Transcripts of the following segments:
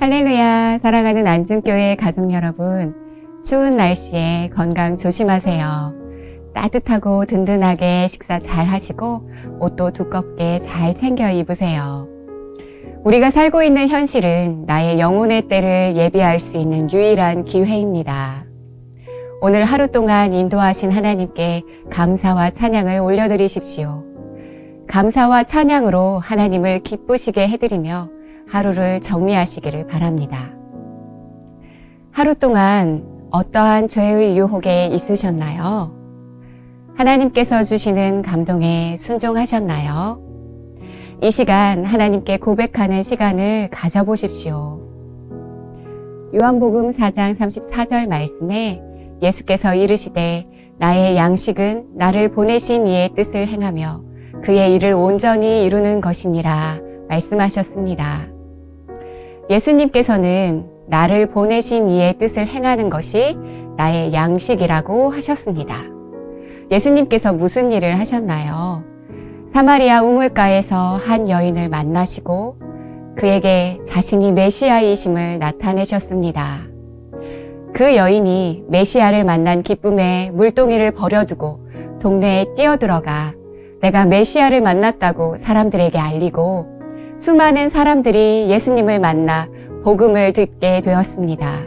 할렐루야, 사랑하는 안중교회 가족 여러분, 추운 날씨에 건강 조심하세요. 따뜻하고 든든하게 식사 잘 하시고 옷도 두껍게 잘 챙겨 입으세요. 우리가 살고 있는 현실은 나의 영혼의 때를 예비할 수 있는 유일한 기회입니다. 오늘 하루 동안 인도하신 하나님께 감사와 찬양을 올려드리십시오. 감사와 찬양으로 하나님을 기쁘시게 해드리며 하루를 정리하시기를 바랍니다. 하루 동안 어떠한 죄의 유혹에 있으셨나요? 하나님께서 주시는 감동에 순종하셨나요? 이 시간 하나님께 고백하는 시간을 가져보십시오. 요한복음 4장 34절 말씀에 예수께서 이르시되 나의 양식은 나를 보내신 이의 뜻을 행하며 그의 일을 온전히 이루는 것이니라 말씀하셨습니다. 예수님께서는 나를 보내신 이의 뜻을 행하는 것이 나의 양식이라고 하셨습니다. 예수님께서 무슨 일을 하셨나요? 사마리아 우물가에서 한 여인을 만나시고 그에게 자신이 메시아이심을 나타내셨습니다. 그 여인이 메시아를 만난 기쁨에 물동이를 버려두고 동네에 뛰어들어가 내가 메시아를 만났다고 사람들에게 알리고 수많은 사람들이 예수님을 만나 복음을 듣게 되었습니다.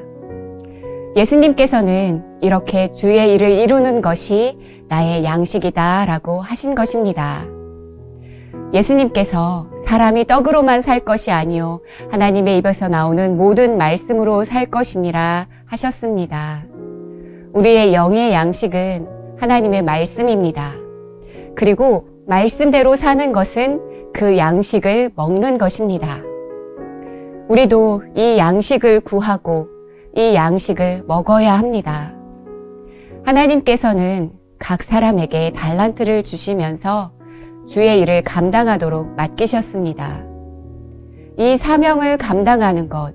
예수님께서는 이렇게 주의 일을 이루는 것이 나의 양식이다 라고 하신 것입니다. 예수님께서 사람이 떡으로만 살 것이 아니요 하나님의 입에서 나오는 모든 말씀으로 살 것이니라 하셨습니다. 우리의 영의 양식은 하나님의 말씀입니다. 그리고 말씀대로 사는 것은 그 양식을 먹는 것입니다. 우리도 이 양식을 구하고 이 양식을 먹어야 합니다. 하나님께서는 각 사람에게 달란트를 주시면서 주의 일을 감당하도록 맡기셨습니다. 이 사명을 감당하는 것,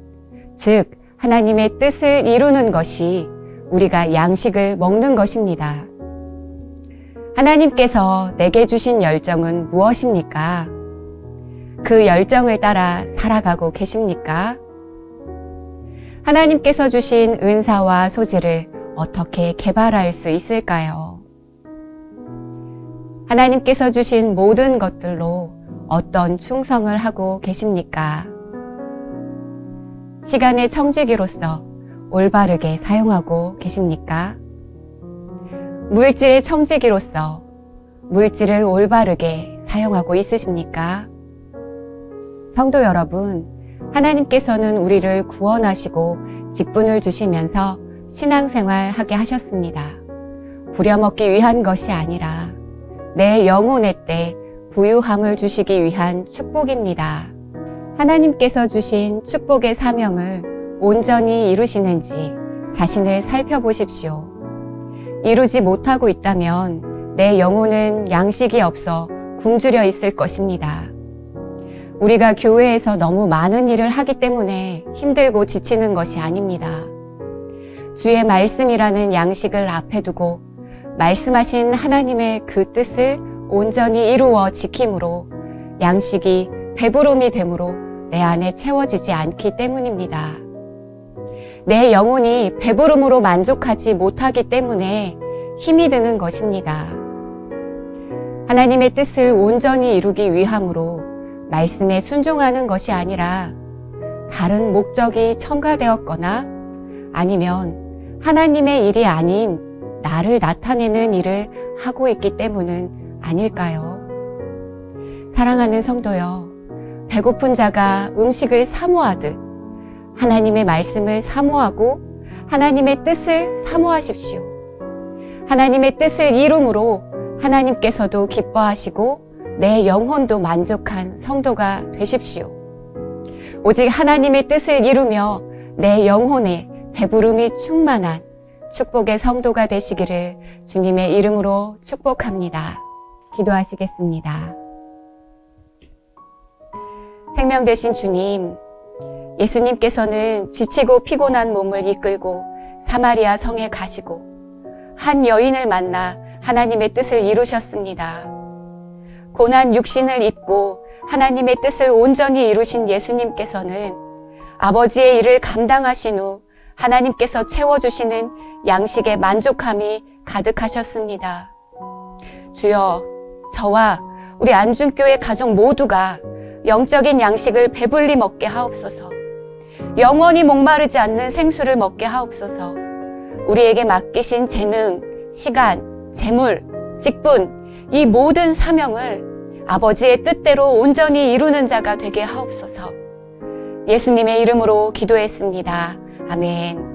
즉 하나님의 뜻을 이루는 것이 우리가 양식을 먹는 것입니다. 하나님께서 내게 주신 열정은 무엇입니까? 그 열정을 따라 살아가고 계십니까? 하나님께서 주신 은사와 소질을 어떻게 개발할 수 있을까요? 하나님께서 주신 모든 것들로 어떤 충성을 하고 계십니까? 시간의 청지기로서 올바르게 사용하고 계십니까? 물질의 청지기로서 물질을 올바르게 사용하고 있으십니까? 성도 여러분, 하나님께서는 우리를 구원하시고 직분을 주시면서 신앙생활 하게 하셨습니다. 부려먹기 위한 것이 아니라 내 영혼의 때 부유함을 주시기 위한 축복입니다. 하나님께서 주신 축복의 사명을 온전히 이루시는지 자신을 살펴보십시오. 이루지 못하고 있다면 내 영혼은 양식이 없어 굶주려 있을 것입니다. 우리가 교회에서 너무 많은 일을 하기 때문에 힘들고 지치는 것이 아닙니다. 주의 말씀이라는 양식을 앞에 두고 말씀하신 하나님의 그 뜻을 온전히 이루어 지킴으로 양식이 배부름이 되므로 내 안에 채워지지 않기 때문입니다. 내 영혼이 배부름으로 만족하지 못하기 때문에 힘이 드는 것입니다. 하나님의 뜻을 온전히 이루기 위함으로 말씀에 순종하는 것이 아니라 다른 목적이 첨가되었거나 아니면 하나님의 일이 아닌 나를 나타내는 일을 하고 있기 때문은 아닐까요? 사랑하는 성도여, 배고픈 자가 음식을 사모하듯 하나님의 말씀을 사모하고 하나님의 뜻을 사모하십시오. 하나님의 뜻을 이룸으로 하나님께서도 기뻐하시고 내 영혼도 만족한 성도가 되십시오. 오직 하나님의 뜻을 이루며 내 영혼에 배부름이 충만한 축복의 성도가 되시기를 주님의 이름으로 축복합니다. 기도하시겠습니다. 생명 되신 주님, 예수님께서는 지치고 피곤한 몸을 이끌고 사마리아 성에 가시고 한 여인을 만나 하나님의 뜻을 이루셨습니다. 고난 육신을 입고 하나님의 뜻을 온전히 이루신 예수님께서는 아버지의 일을 감당하신 후 하나님께서 채워주시는 양식에 만족함이 가득하셨습니다. 주여, 저와 우리 안중교회 가족 모두가 영적인 양식을 배불리 먹게 하옵소서. 영원히 목마르지 않는 생수를 먹게 하옵소서. 우리에게 맡기신 재능, 시간, 재물, 직분, 이 모든 사명을 아버지의 뜻대로 온전히 이루는 자가 되게 하옵소서. 예수님의 이름으로 기도했습니다. 아멘.